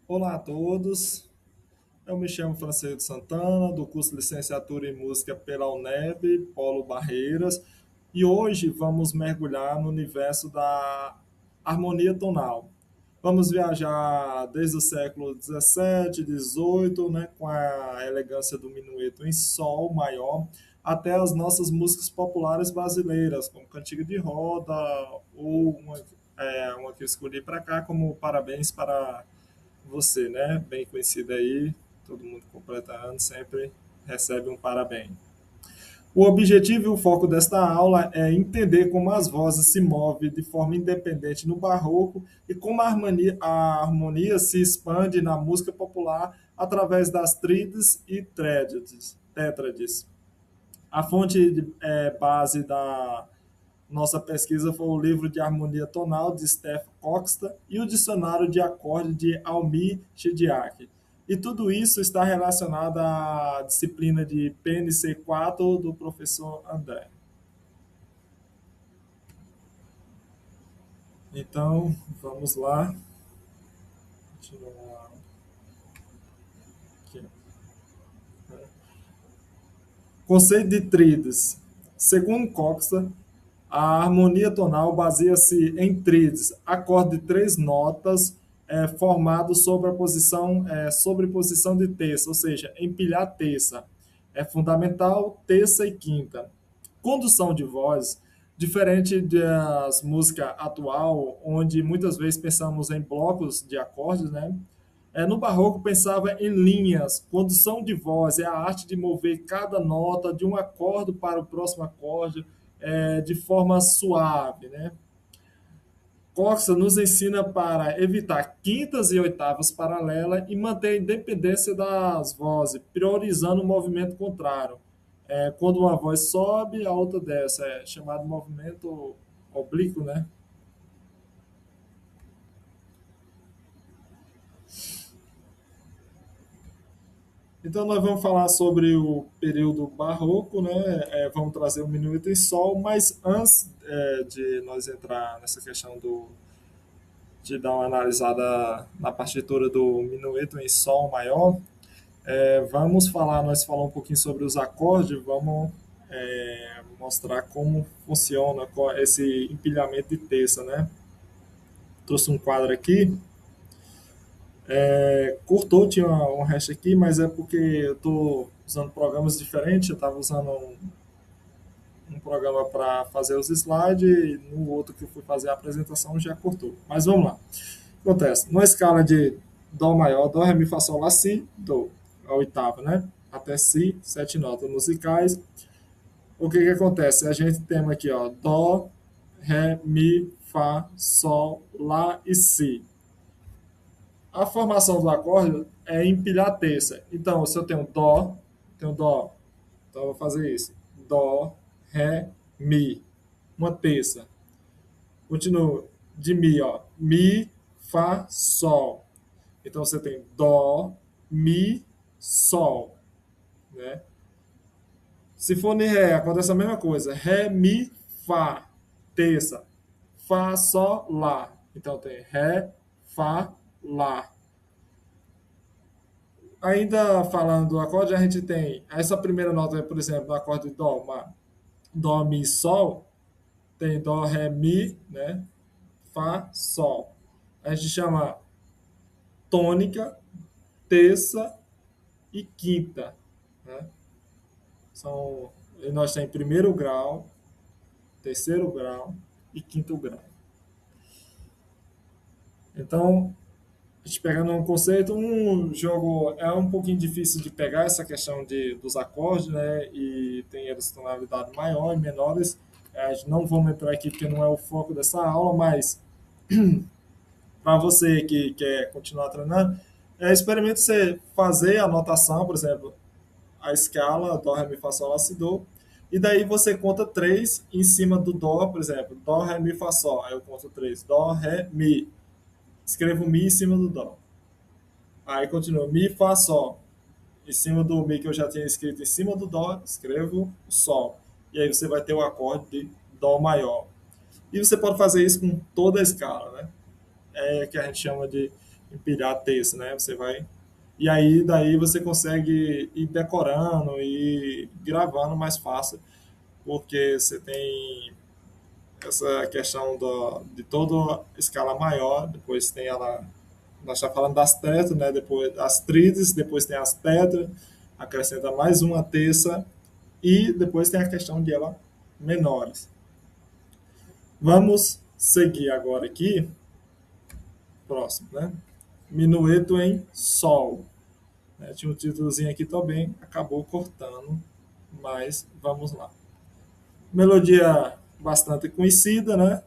Olá a todos, eu me chamo Francisco Santana, do curso de Licenciatura em Música pela UNEB, Polo Barreiras, e hoje vamos mergulhar no universo da harmonia tonal. Vamos viajar desde o século XVII, XVIII, né, com a elegância do minueto em sol maior, até as nossas músicas populares brasileiras, como Cantiga de Roda, ou uma que eu escolhi para cá, como Parabéns para você, né? Bem conhecida aí, todo mundo completa ano sempre recebe um parabéns. O objetivo e o foco desta aula é entender como as vozes se movem de forma independente no barroco e como a harmonia se expande na música popular através das tríades e tétrades. A fonte base da nossa pesquisa foi o livro de harmonia tonal de Steph Coxta e o dicionário de acorde de Almir Chidiac. E tudo isso está relacionado à disciplina de PNC4 do professor André. Então, vamos lá. Continuar aqui. Conceito de tríades. Segundo Coxa, a harmonia tonal baseia-se em tríades, acorde de três notas formado sobre a sobreposição de terça, ou seja, empilhar terça. É fundamental terça e quinta. Condução de voz, diferente das música atual, onde muitas vezes pensamos em blocos de acordes, né? No barroco pensava em linhas. Condução de voz é a arte de mover cada nota de um acorde para o próximo acorde de forma suave, né? Coxa nos ensina para evitar quintas e oitavas paralelas e manter a independência das vozes, priorizando o movimento contrário. Quando uma voz sobe, a outra desce. É chamado movimento oblíquo, né? Então nós vamos falar sobre o período barroco, né? Vamos trazer o minueto em sol, mas antes de nós entrar nessa questão de dar uma analisada na partitura do minueto em sol maior, vamos falar, nós falamos um pouquinho sobre os acordes, vamos mostrar como funciona esse empilhamento de terça, né? Trouxe um quadro aqui. Cortou, tinha um resto aqui, mas é porque eu estou usando programas diferentes. Eu estava usando um programa para fazer os slides e no outro que eu fui fazer a apresentação já cortou. Mas vamos lá. O que acontece? Numa escala de Dó maior, Dó, Ré, Mi, Fá, Sol, Lá, Si, Dó, a oitava, né? Até Si, sete notas musicais. O que acontece? A gente tem aqui, ó, Dó, Ré, Mi, Fá, Sol, Lá e Si. A formação do acorde é empilhar terça. Então, se eu tenho Dó, então eu vou fazer isso. Dó, Ré, Mi. Uma terça. Continuo de Mi, ó. Mi, Fá, Sol. Então você tem Dó, Mi, Sol. Né? Se for de Ré, acontece a mesma coisa. Ré, Mi, Fá. Terça. Fá, Sol, Lá. Então tem Ré, Fá, Lá. Ainda falando do acorde, a gente tem essa primeira nota, por exemplo, no acorde de Dó, Dó, Mi, Sol, tem Dó, Ré, Mi, né? Fá, Sol. A gente chama tônica, terça e quinta, né? São, nós temos primeiro grau, terceiro grau e quinto grau. Então, a gente pegando um conceito, um jogo é um pouquinho difícil de pegar essa questão dos acordes, né? E tem eles tonalidade maior e menores. A gente não vamos entrar aqui porque não é o foco dessa aula, mas para você que quer continuar treinando, experimente você fazer a notação, por exemplo, a escala Dó, Ré, Mi, Fá, Sol, Lá, Si, Dó, e daí você conta três em cima do Dó, por exemplo, Dó, Ré, Mi, Fá, Sol, aí eu conto três, Dó, Ré, Mi, escrevo Mi em cima do Dó, aí continua Mi, Fá, Sol, em cima do Mi que eu já tinha escrito em cima do Dó, escrevo o Sol, e aí você vai ter o acorde de Dó maior. E você pode fazer isso com toda a escala, né? Que a gente chama de empilhar texto, né? Você vai e aí daí você consegue ir decorando e gravando mais fácil, porque você tem essa questão de toda escala maior, depois tem ela, nós estamos falando das tetras, né? Depois as tríades, depois tem as tetras, acrescenta mais uma terça e depois tem a questão de ela menores. Vamos seguir agora aqui, próximo, né? Minueto em Sol. Né? Tinha um títulozinho aqui também, acabou cortando, mas vamos lá. Melodia bastante conhecida, né?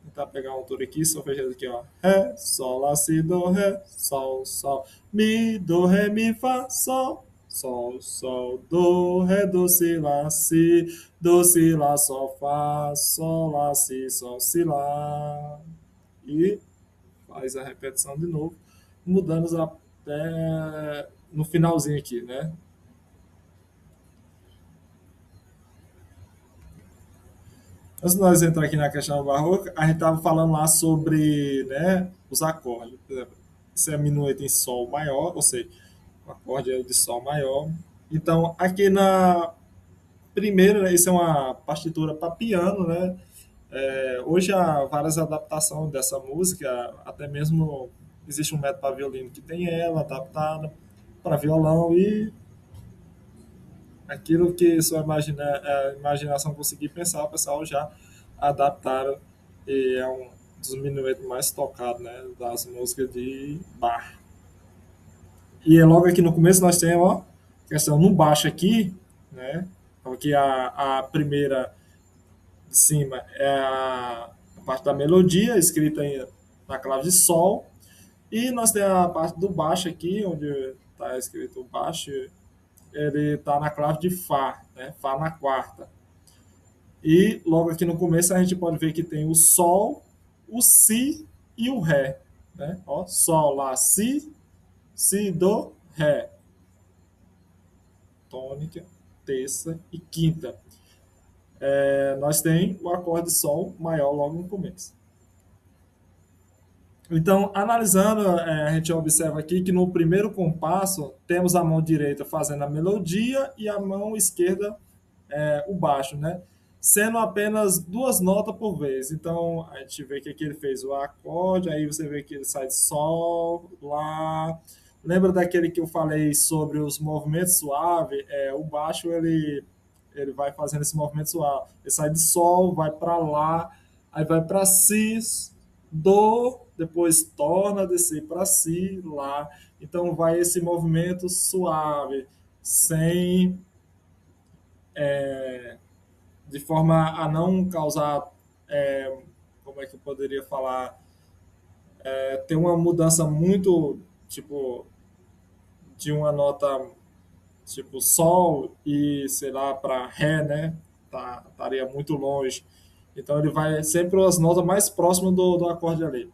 Vou tentar pegar um autor aqui, só fechando aqui, ó. Ré, sol, lá, si, do, ré, sol, sol, mi, do, ré, mi, fá, sol, sol, sol, do, si, lá, sol, fá, sol, lá, si, sol, si, lá. E faz a repetição de novo, mudando até no finalzinho aqui, né? Antes de nós entrar aqui na questão barroca, a gente estava falando lá sobre, né, os acordes. Por exemplo, isso é minueto em sol maior, ou seja, o acorde é de sol maior. Então, aqui na primeira, né, isso é uma partitura para piano, né? Hoje há várias adaptações dessa música, até mesmo existe um método para violino que tem ela adaptada para violão e aquilo que sua imaginação conseguir pensar, o pessoal já adaptaram e é um dos minuetos mais tocados, né, das músicas de Bach. E logo aqui no começo nós temos, ó, questão no baixo aqui, né, aqui a primeira de cima é a parte da melodia, escrita na clave de Sol, e nós temos a parte do baixo aqui, onde está escrito baixo, ele está na clave de Fá, né? Fá na quarta. E logo aqui no começo a gente pode ver que tem o Sol, o Si e o Ré. Né? Ó, Sol, Lá, Si, Do, Ré. Tônica, terça e quinta. Nós temos o acorde Sol maior logo no começo. Então, analisando, a gente observa aqui que no primeiro compasso temos a mão direita fazendo a melodia e a mão esquerda o baixo, né? Sendo apenas duas notas por vez. Então, a gente vê que aqui ele fez o acorde, aí você vê que ele sai de Sol, Lá. Lembra daquele que eu falei sobre os movimentos suaves? O baixo, ele vai fazendo esse movimento suave. Ele sai de Sol, vai para Lá, aí vai para Si, Do, depois torna a descer para Si, Lá. Então, vai esse movimento suave, sem de forma a não causar, como é que eu poderia falar, ter uma mudança muito, tipo, de uma nota, tipo, sol e, sei lá, para ré, né? Estaria muito longe. Então ele vai sempre as notas mais próximas do acorde ali.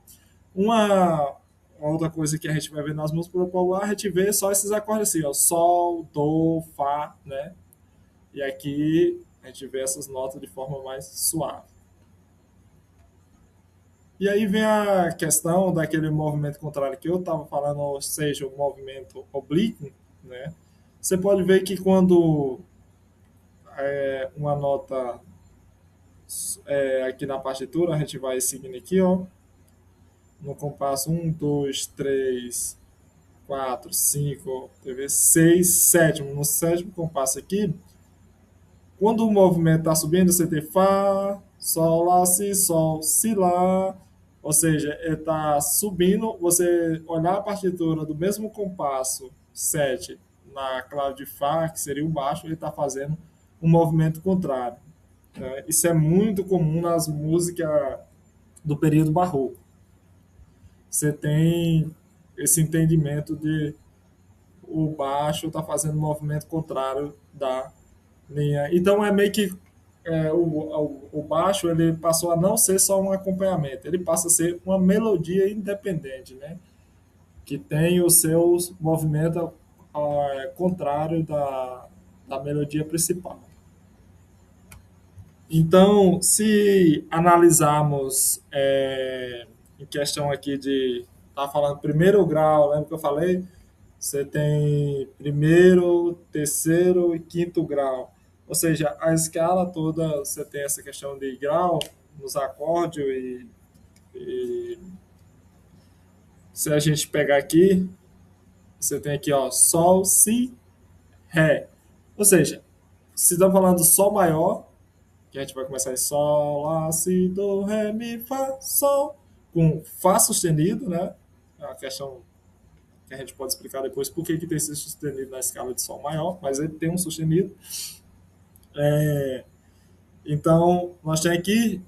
Uma, uma outra coisa que a gente vai ver nas músicas populares, a gente vê só esses acordes assim, ó, sol, do, fá, né? E aqui a gente vê essas notas de forma mais suave. E aí vem a questão daquele movimento contrário que eu estava falando, ou seja, o movimento oblíquo, né? Você pode ver que quando uma nota aqui na partitura, a gente vai seguindo aqui, ó, no compasso um, 2, 3, 4, 5, 6, sétimo. No sétimo compasso aqui, quando o movimento está subindo, você tem Fá, Sol, Lá, Si, Lá. Ou seja, ele está subindo. Você olhar a partitura do mesmo compasso 7 na clave de Fá, que seria o baixo, ele está fazendo um movimento contrário. Né? Isso é muito comum nas músicas do período barroco. Você tem esse entendimento de o baixo está fazendo um movimento contrário da linha. Então é meio que o baixo ele passou a não ser só um acompanhamento, ele passa a ser uma melodia independente, né? Que tem os seus movimentos contrário da melodia principal. Então, se analisarmos em questão aqui de Tá falando primeiro grau, lembra que eu falei? Você tem primeiro, terceiro e quinto grau. Ou seja, a escala toda, você tem essa questão de grau nos acordes e se a gente pegar aqui, você tem aqui, ó, sol, si, ré. Ou seja, se estamos falando do sol maior, que a gente vai começar em sol, lá, si, do, ré, mi, fá, sol, com fá sustenido, né? É uma questão que a gente pode explicar depois por que tem esse sustenido na escala de sol maior, mas ele tem um sustenido. Então, nós temos aqui,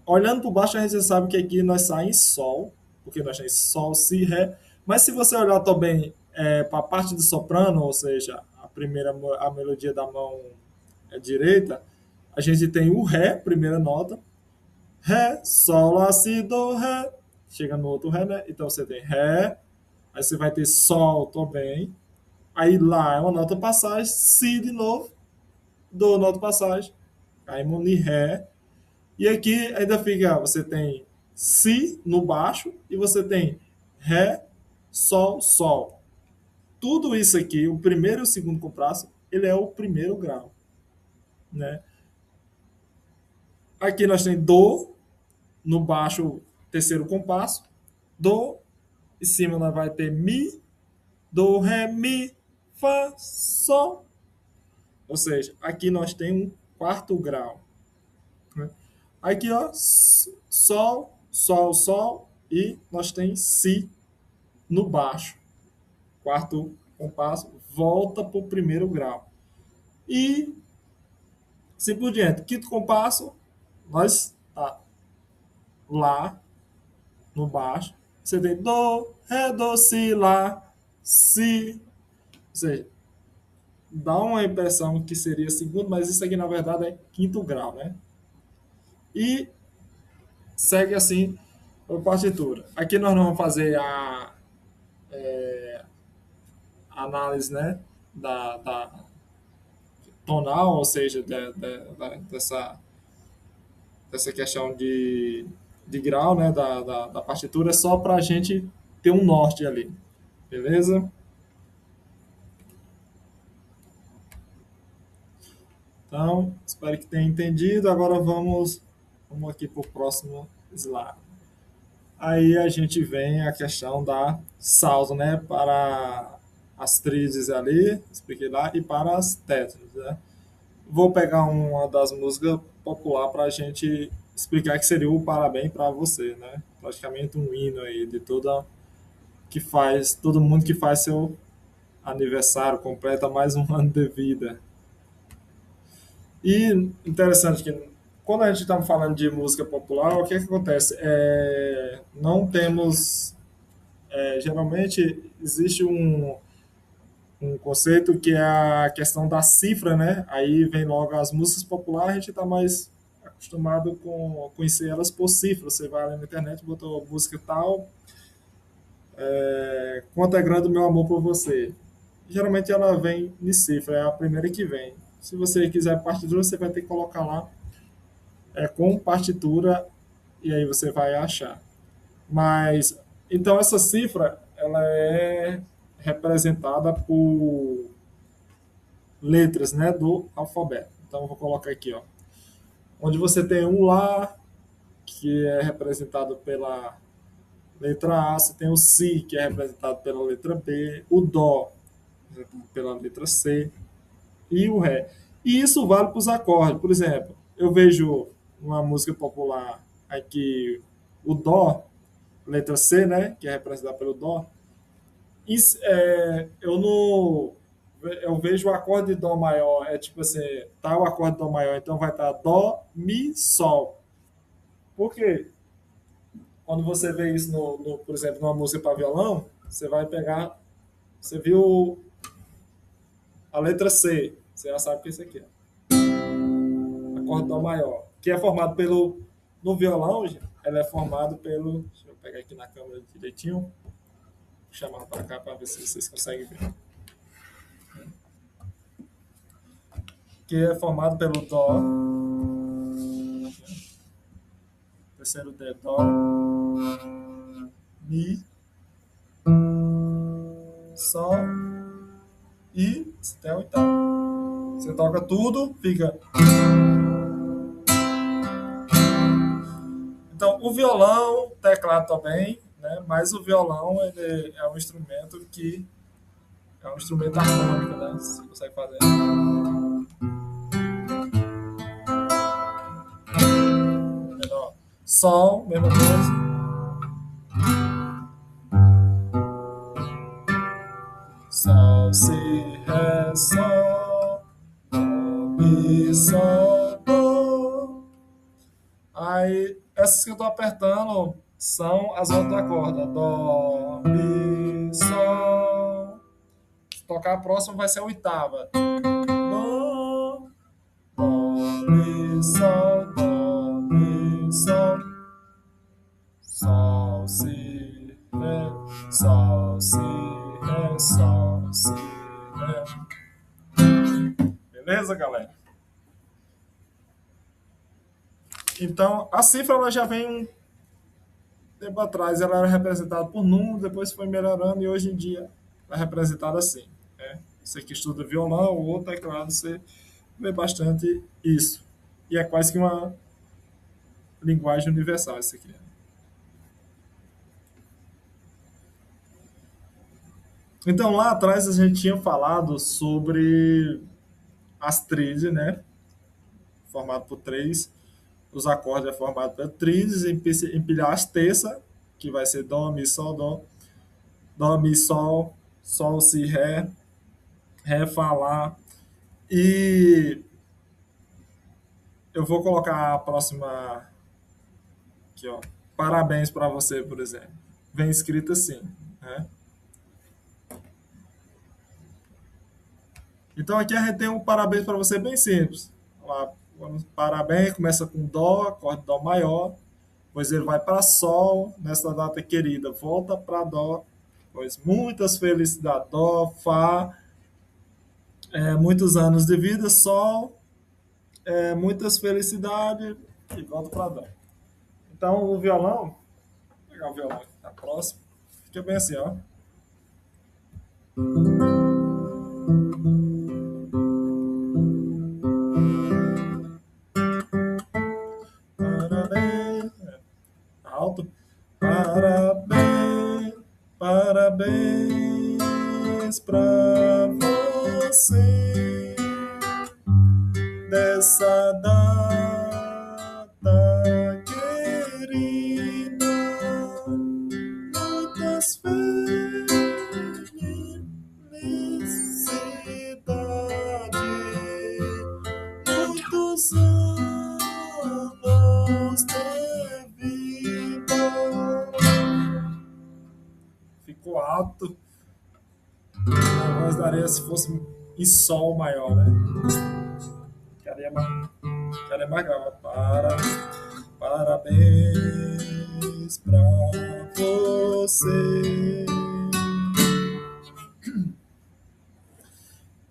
olhando por baixo, a gente sabe que aqui nós saímos em sol, porque nós temos sol, si, ré. Mas se você olhar também para a parte do soprano, ou seja, a melodia da mão direita, a gente tem o ré, primeira nota, ré, sol, lá, si, do, ré. Chega no outro ré, né? Então você tem ré, aí você vai ter sol também. Aí lá é uma nota passagem, si de novo, do nota passagem. Caímos em ré. E aqui ainda fica, você tem si no baixo e você tem ré, sol, sol. Tudo isso aqui, o primeiro e o segundo compasso, ele é o primeiro grau, né? Aqui nós temos do no baixo, terceiro compasso, do, em cima nós vai ter mi, do, ré, mi, fá, sol. Ou seja, aqui nós temos um quarto grau, né? Aqui, ó, sol, sol, sol e nós temos si no baixo. Quarto compasso, volta para o primeiro grau. E assim por diante. Quinto compasso, nós tá lá no baixo. Você tem do, ré, do, si, lá, si. Ou seja, dá uma impressão que seria segundo, mas isso aqui na verdade é quinto grau, né? E segue assim a partitura. Aqui nós não vamos fazer a análise, né, da tonal, ou seja, dessa questão de grau, né, da partitura, só para a gente ter um norte ali, beleza? Então, espero que tenha entendido. Agora vamos aqui para o próximo slide. Aí a gente vem a questão da salsa, né, para as tríades ali, expliquei lá, e para as tétras, né? Vou pegar uma das músicas popular para a gente explicar que seria o parabéns para você, né? Praticamente um hino aí de toda que faz, todo mundo que faz seu aniversário, completa mais um ano de vida. E interessante que quando a gente está falando de música popular, o que, é que acontece? Não temos. Geralmente existe um conceito que é a questão da cifra, né? Aí vem logo as músicas populares, a gente está mais acostumado com conhecer elas por cifra. Você vai lá na internet, botou música tal, quanto é grande o meu amor por você. Geralmente ela vem em cifra, é a primeira que vem. Se você quiser partitura, você vai ter que colocar lá com partitura e aí você vai achar. Mas então essa cifra ela é representada por letras, né, do alfabeto. Então eu vou colocar aqui, ó, onde você tem um lá que é representado pela letra A, você tem o si que é representado pela letra B, o dó pela letra C e o ré. E isso vale para os acordes. Por exemplo, eu vejo uma música popular aqui o dó, letra C, né, que é representada pelo dó. Eu não eu vejo o acorde de dó maior, é tipo assim, tá o acorde de dó maior, então vai estar dó, mi, sol. Por quê? Quando você vê isso por exemplo, numa música para violão, você vai pegar, você viu a letra C, você já sabe que é isso aqui, ó, acorde de dó maior, que é formado pelo no violão, ela é formado pelo, deixa eu pegar aqui na câmera direitinho, vou chamar para cá para ver se vocês conseguem ver. Que é formado pelo dó, terceiro D, dó, mi, Sol e até a oitava. Você toca tudo, fica. Então, o violão, teclado também, né? Mas o violão ele é um instrumento que é um instrumento harmônico, né? Você consegue fazer. Menor. Sol, mesma coisa. Sol, si, ré, sol, dó, mi, sol, dó. Aí, essas que eu tô apertando são as notas da corda. Dó, mi, sol. Se tocar a próxima vai ser a oitava. Dó, dó, mi, sol. Sol, si, ré, sol, si, ré, sol, si, ré. Beleza, galera? Então, a cifra ela já vem um tempo atrás, ela era representada por número, depois foi melhorando e hoje em dia ela é representada assim. Né? Você que estuda violão ou teclado, você vê bastante isso. E é quase que uma linguagem universal isso aqui. Então, lá atrás a gente tinha falado sobre as tríades, né? Formado por três. Os acordes é formado por tríades, empilhar as terças, que vai ser dó, mi, sol, dó. Dó, mi, sol, sol, si, ré, ré, fá, lá. E eu vou colocar a próxima aqui, ó. Parabéns para você, por exemplo. Vem escrito assim, né? Então aqui a gente tem um parabéns para você bem simples. Lá, parabéns, começa com dó, acorde dó maior, pois ele vai para sol nessa data querida, volta para dó, pois muitas felicidades, dó, fá, muitos anos de vida, sol, muitas felicidades e volta para dó. Então o violão, vou pegar o violão aqui, tá próximo, fica bem assim, ó. Parabéns, alto. Parabéns, parabéns pra você dessa data querida. Muitas felicidades, muitos anos de vida. Ficou alto. A voz daria se fosse em sol maior, né? Ficaria mais grave. Parabéns pra você.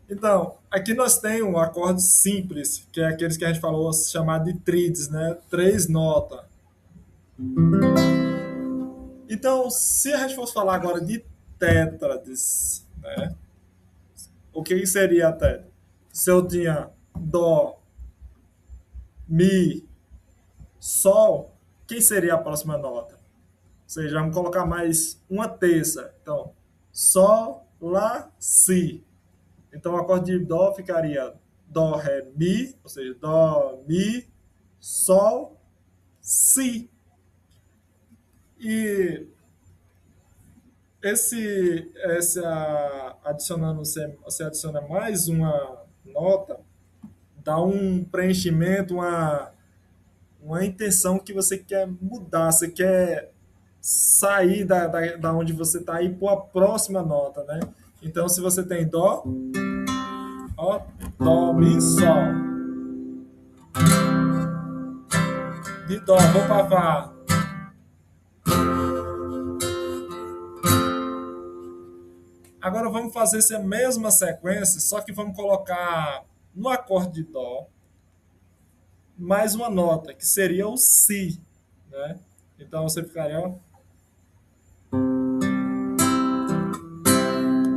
Então, aqui nós temos um acorde simples, que é aqueles que a gente falou chamado de tríades, né? Três notas. Então, se a gente fosse falar agora de tétrades, né? O que seria a tétrade? Se eu tinha dó, mi, sol, quem seria a próxima nota? Ou seja, vamos colocar mais uma terça. Então, sol, lá, si. Então, o acorde de dó ficaria dó, ré, mi, ou seja, dó, mi, sol, si. E adicionando, você adiciona mais uma nota, dá um preenchimento, uma intenção que você quer mudar, você quer sair da onde você está e pôr a próxima nota, né? Então, se você tem dó, ó, dó, mi, sol. De dó, vou para fá. Agora vamos fazer essa mesma sequência, só que vamos colocar no acorde de dó mais uma nota, que seria o si, né? Então você ficaria, ó.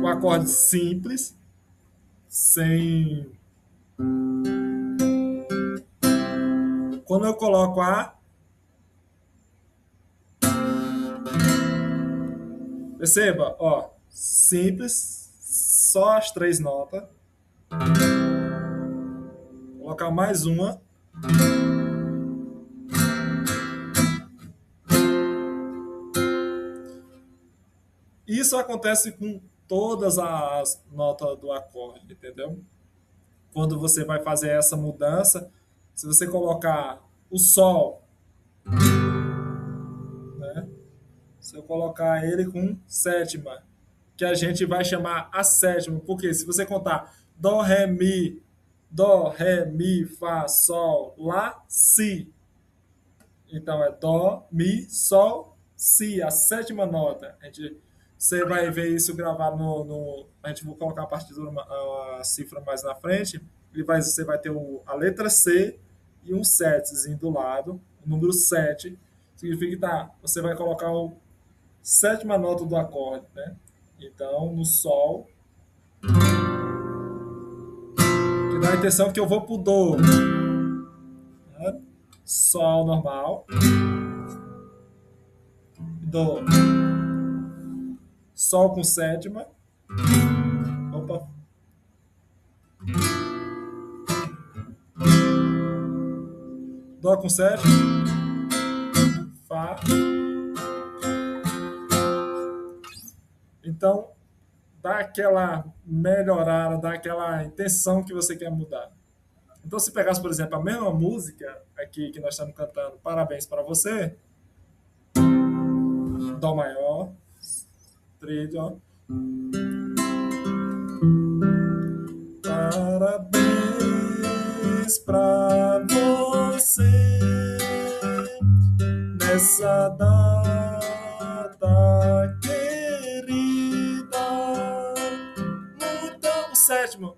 O acorde simples, sem. Quando eu coloco a, perceba, ó, simples, só as três notas. Colocar mais uma. Isso acontece com todas as notas do acorde, entendeu? Quando você vai fazer essa mudança, se você colocar o sol, né? Se eu colocar ele com sétima, que a gente vai chamar a sétima, porque se você contar dó, ré, mi, fá, sol, lá, si. Então é dó, mi, sol, si, a sétima nota. Você vai ver isso gravado a gente vai colocar a partitura, a cifra mais na frente. Você vai ter a letra C e um setezinho do lado, o número 7. Significa que você vai colocar a sétima nota do acorde, né? Então, no sol, que dá a intenção que eu vou pro dó, né? Sol normal, dó, sol com sétima, opa, dó com sétima, fá. Então, dá aquela melhorada, dá aquela intenção que você quer mudar. Então, se pegasse, por exemplo, a mesma música aqui que nós estamos cantando, Parabéns para você, Dó maior, tríade, parabéns pra você nessa data querida. Muda o sétimo.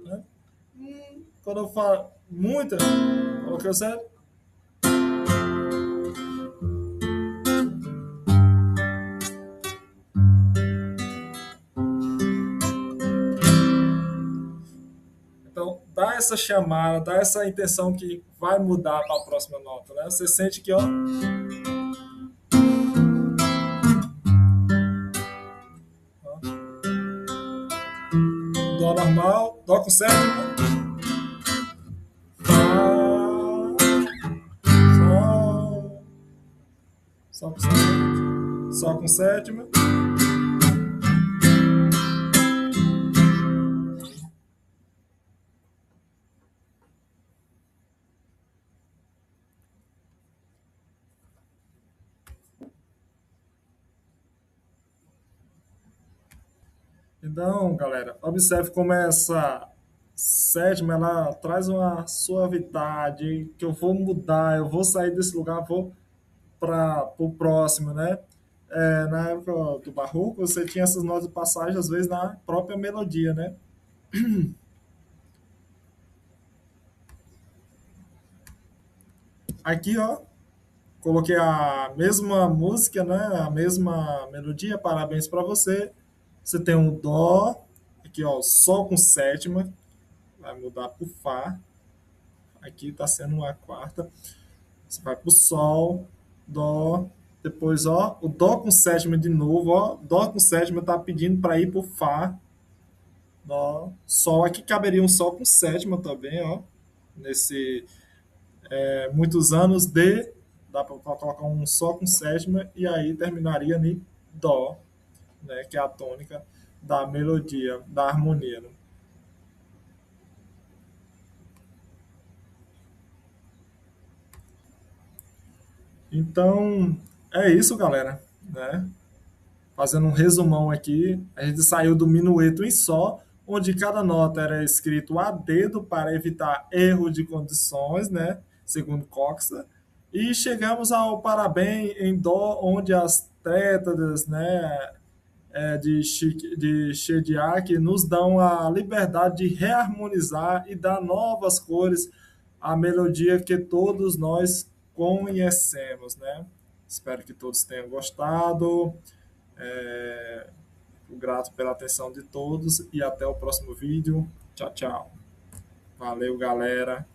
Né? Quando eu falo muita, coloquei o sétimo. Então, dá essa chamada, dá essa intenção que vai mudar para a próxima nota, né? Você sente que, ó, dó normal, dó com sétima, fá, sol, sol com sétima, sol com sétima. Então, galera, observe como essa sétima ela traz uma suavidade que eu vou mudar, eu vou sair desse lugar, vou para o próximo, né? Na época do barroco, você tinha essas notas de passagem, às vezes, na própria melodia, né? Aqui, ó, coloquei a mesma música, né? A mesma melodia, parabéns para você. Você tem um dó, aqui, ó, sol com sétima, vai mudar para o fá. Aqui está sendo uma quarta. Você vai pro sol, dó, depois, ó, o dó com sétima de novo, ó, dó com sétima tá pedindo para ir pro fá, dó, sol, aqui caberia um sol com sétima também, ó, nesse muitos anos de, dá para colocar um sol com sétima e aí terminaria em dó, né, que é a tônica da melodia, da harmonia, né? Então, é isso, galera, né? Fazendo um resumão aqui, a gente saiu do minueto em Sol, onde cada nota era escrito a dedo para evitar erro de condições, né? Segundo Coxa. E chegamos ao parabéns em Dó, onde as trétadas, né, de Shediak nos dão a liberdade de reharmonizar e dar novas cores à melodia que todos nós conhecemos, né? Espero que todos tenham gostado. Grato pela atenção de todos e até o próximo vídeo. Tchau, tchau. Valeu, galera.